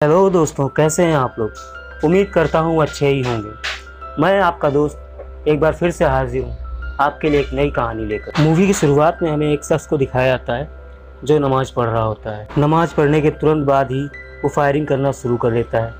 Hello दोस्तों, कैसे हैं आप लोग। उम्मीद करता हूँ अच्छे ही होंगे। मैं आपका दोस्त एक बार फिर से हाजिर हूँ आपके लिए एक नई कहानी लेकर। मूवी की शुरुआत में हमें एक शख्स को दिखाया जाता है जो नमाज़ पढ़ रहा होता है। नमाज़ पढ़ने के तुरंत बाद ही वो फायरिंग करना शुरू कर देता है।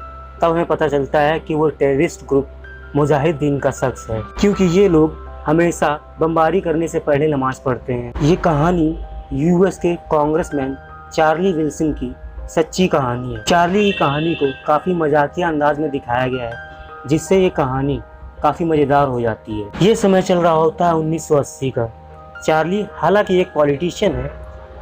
तब हमें पता चलता है कि वो टेररिस्ट ग्रुप मुजाहिदीन का शख्स है, क्योंकि ये लोग हमेशा बमबारी करने से पहले नमाज़ पढ़ते हैं। ये कहानी यूएस के कांग्रेसमैन चार्ली विल्सन की सच्ची कहानी है। चार्ली की कहानी को काफ़ी मजाकिया अंदाज में दिखाया गया है, जिससे ये कहानी काफ़ी मज़ेदार हो जाती है। ये समय चल रहा होता है 1980 का। चार्ली हालांकि एक पॉलिटिशियन है,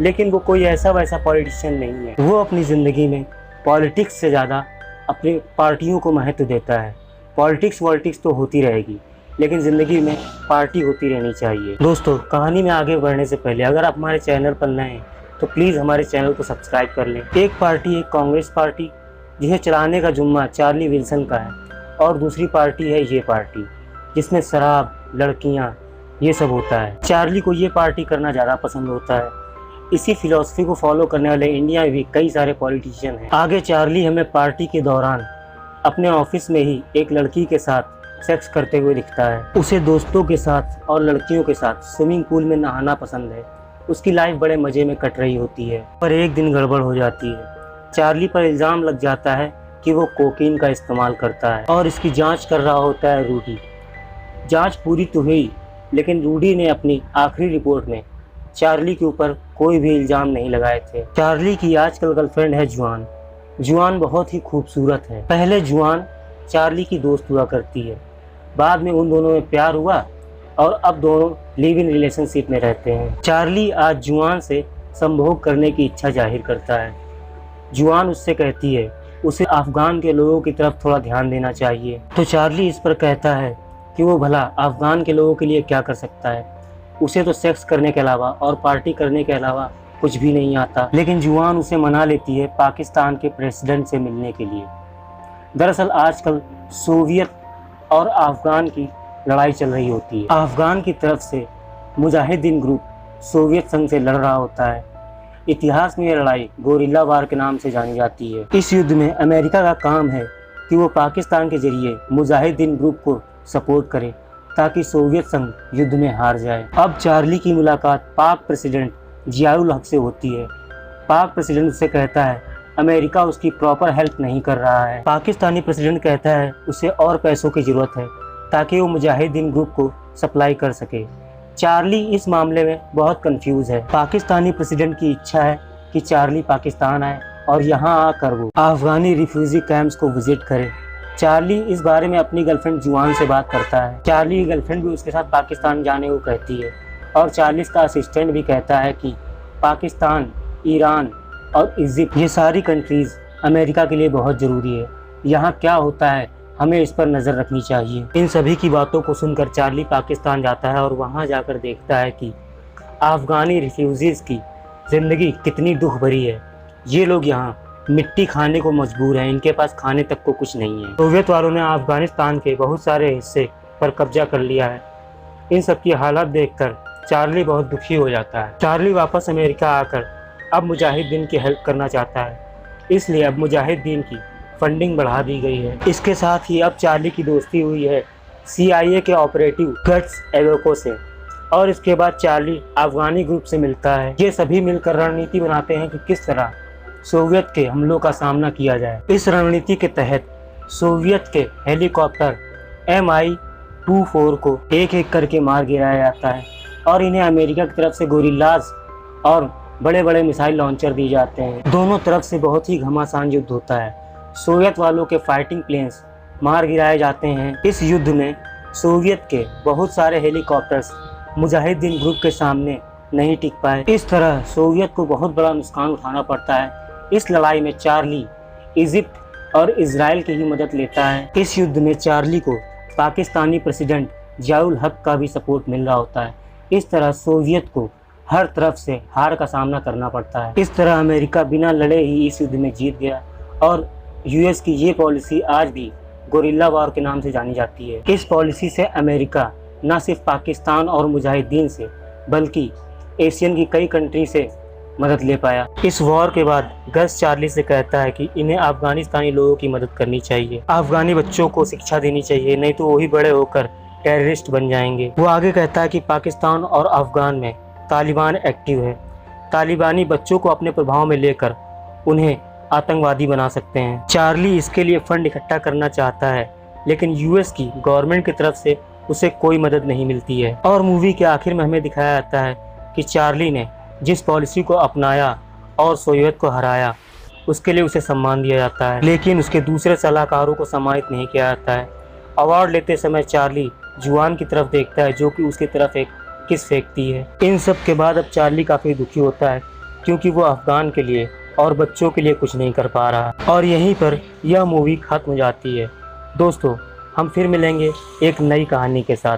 लेकिन वो कोई ऐसा वैसा पॉलिटिशियन नहीं है। वो अपनी ज़िंदगी में पॉलिटिक्स से ज़्यादा अपनी पार्टियों को महत्व देता है। पॉलिटिक्स तो होती रहेगी, लेकिन ज़िंदगी में पार्टी होती रहनी चाहिए। दोस्तों, कहानी में आगे बढ़ने से पहले अगर आप हमारे चैनल पर नए हैं तो प्लीज़ हमारे चैनल को सब्सक्राइब कर लें। एक पार्टी है कांग्रेस पार्टी, जिसे चलाने का जुम्मा चार्ली विल्सन का है, और दूसरी पार्टी है ये पार्टी, जिसमें शराब, लड़कियां, ये सब होता है। चार्ली को ये पार्टी करना ज़्यादा पसंद होता है। इसी फिलॉसफी को फॉलो करने वाले इंडिया में भी कई सारे पॉलिटिशियन हैं। आगे चार्ली हमें पार्टी के दौरान अपने ऑफिस में ही एक लड़की के साथ सेक्स करते हुए दिखता है। उसे दोस्तों के साथ और लड़कियों के साथ स्विमिंग पूल में नहाना पसंद है। उसकी लाइफ बड़े मज़े में कट रही होती है, पर एक दिन गड़बड़ हो जाती है। चार्ली पर इल्ज़ाम लग जाता है कि वो कोकीन का इस्तेमाल करता है, और इसकी जांच कर रहा होता है रूडी। जांच पूरी तो हुई, लेकिन रूडी ने अपनी आखिरी रिपोर्ट में चार्ली के ऊपर कोई भी इल्ज़ाम नहीं लगाए थे। चार्ली की आजकल गर्लफ्रेंड है जुआन। जुआन बहुत ही खूबसूरत है। पहले जुआन चार्ली की दोस्त हुआ करती है, बाद में उन दोनों में प्यार हुआ और अब दोनों लिव इन रिलेशनशिप में रहते हैं। चार्ली आज जुआन से संभोग करने की इच्छा जाहिर करता है। जुआन उससे कहती है उसे अफगान के लोगों की तरफ थोड़ा ध्यान देना चाहिए, तो चार्ली इस पर कहता है कि वो भला अफगान के लोगों के लिए क्या कर सकता है। उसे तो सेक्स करने के अलावा और पार्टी करने के अलावा कुछ भी नहीं आता। लेकिन जुआन उसे मना लेती है पाकिस्तान के प्रेसिडेंट से मिलने के लिए। दरअसल आजकल सोवियत और अफगान की लड़ाई चल रही होती है। अफगान की तरफ से मुजाहिदीन ग्रुप सोवियत संघ से लड़ रहा होता है। इतिहास में यह लड़ाई गोरिल्ला वार के नाम से जानी जाती है। इस युद्ध में अमेरिका का काम है कि वो पाकिस्तान के जरिए मुजाहिदीन ग्रुप को सपोर्ट करे, ताकि सोवियत संघ युद्ध में हार जाए। अब चार्ली की मुलाकात पाक प्रेसिडेंट जियाउल हक से होती है। पाक प्रेसिडेंट उससे कहता है अमेरिका उसकी प्रॉपर हेल्प नहीं कर रहा है। पाकिस्तानी प्रेसिडेंट कहता है उसे और पैसों की ज़रूरत है ताकि वो मुजाहिदीन ग्रुप को सप्लाई कर सके। चार्ली इस मामले में बहुत कंफ्यूज है। पाकिस्तानी प्रेसिडेंट की इच्छा है कि चार्ली पाकिस्तान आए और यहाँ आकर वो अफगानी रिफ्यूजी कैंप्स को विजिट करे। चार्ली इस बारे में अपनी गर्लफ्रेंड जुआन से बात करता है। चार्ली की गर्लफ्रेंड भी उसके साथ पाकिस्तान जाने को कहती है, और चार्ली का असिस्टेंट भी कहता है कि पाकिस्तान, ईरान और इजिप्ट, ये सारी कंट्रीज़ अमेरिका के लिए बहुत ज़रूरी है। यहाँ क्या होता है हमें इस पर नज़र रखनी चाहिए। इन सभी की बातों को सुनकर चार्ली पाकिस्तान जाता है और वहाँ जाकर देखता है कि अफ़गानी रिफ्यूजीज़ की ज़िंदगी कितनी दुख भरी है। ये लोग यहाँ मिट्टी खाने को मजबूर हैं, इनके पास खाने तक को कुछ नहीं है। सोवियत वालों ने अफ़गानिस्तान के बहुत सारे हिस्से पर कब्जा कर लिया है। इन सब की हालत देखकर चार्ली बहुत दुखी हो जाता है। चार्ली वापस अमेरिका आकर अब मुजाहिदीन की हेल्प करना चाहता है, इसलिए अब मुजाहिदीन की फंडिंग बढ़ा दी गई है। इसके साथ ही अब चार्ली की दोस्ती हुई है CIA के ऑपरेटिव गट्स एवोको से, और इसके बाद चार्ली अफगानी ग्रुप से मिलता है। ये सभी मिलकर रणनीति बनाते हैं कि किस तरह सोवियत के हमलों का सामना किया जाए। इस रणनीति के तहत सोवियत के हेलीकॉप्टर Mi-24 को एक एक करके मार गिराया जाता है, और इन्हें अमेरिका की तरफ से गोरिल्लाज और बड़े बड़े मिसाइल लॉन्चर दिए जाते हैं। दोनों तरफ से बहुत ही घमासान युद्ध होता है। सोवियत वालों के फाइटिंग प्लेन्स मार गिराए जाते हैं। इस युद्ध में सोवियत के बहुत सारे हेलीकॉप्टर्स मुजाहिदीन ग्रुप के सामने नहीं टिक पाए। इस तरह सोवियत को बहुत बड़ा नुकसान उठाना पड़ता है। इस लड़ाई में चार्ली इजिप्ट और इजराइल की ही मदद लेता है। इस युद्ध में चार्ली को पाकिस्तानी प्रेसिडेंट जियाउल हक का भी सपोर्ट मिल रहा होता है। इस तरह सोवियत को हर तरफ से हार का सामना करना पड़ता है। इस तरह अमेरिका बिना लड़े ही इस युद्ध में जीत गया, और US की ये पॉलिसी आज भी गोरिल्ला वार के नाम से जानी जाती है। इस पॉलिसी से अमेरिका न सिर्फ पाकिस्तान और मुजाहिदीन से, बल्कि एशियन की कई कंट्री से मदद ले पाया। इस वॉर के बाद गस चार्ली से कहता है कि इन्हें अफगानिस्तानी लोगों की मदद करनी चाहिए, अफगानी बच्चों को शिक्षा देनी चाहिए, नहीं तो वही बड़े होकर टेररिस्ट बन जाएंगे। वो आगे कहता है कि पाकिस्तान और अफगान में तालिबान एक्टिव है, तालिबानी बच्चों को अपने प्रभाव में लेकर उन्हें आतंकवादी बना सकते हैं। चार्ली इसके लिए फंड इकट्ठा करना चाहता है, लेकिन यूएस की गवर्नमेंट की तरफ से उसे कोई मदद नहीं मिलती है। और मूवी के आखिर में हमें दिखाया जाता है कि चार्ली ने जिस पॉलिसी को अपनाया और सोवियत को हराया, उसके लिए उसे सम्मान दिया जाता है, लेकिन उसके दूसरे सलाहकारों को सम्मानित नहीं किया जाता है। अवार्ड लेते समय चार्ली जुआन की तरफ देखता है, जो कि उसकी तरफ एक किस फेंकती है। इन सब के बाद अब चार्ली काफ़ी दुखी होता है, क्योंकि वो अफगान के लिए और बच्चों के लिए कुछ नहीं कर पा रहा। और यहीं पर यह मूवी खत्म हो जाती है। दोस्तों, हम फिर मिलेंगे एक नई कहानी के साथ।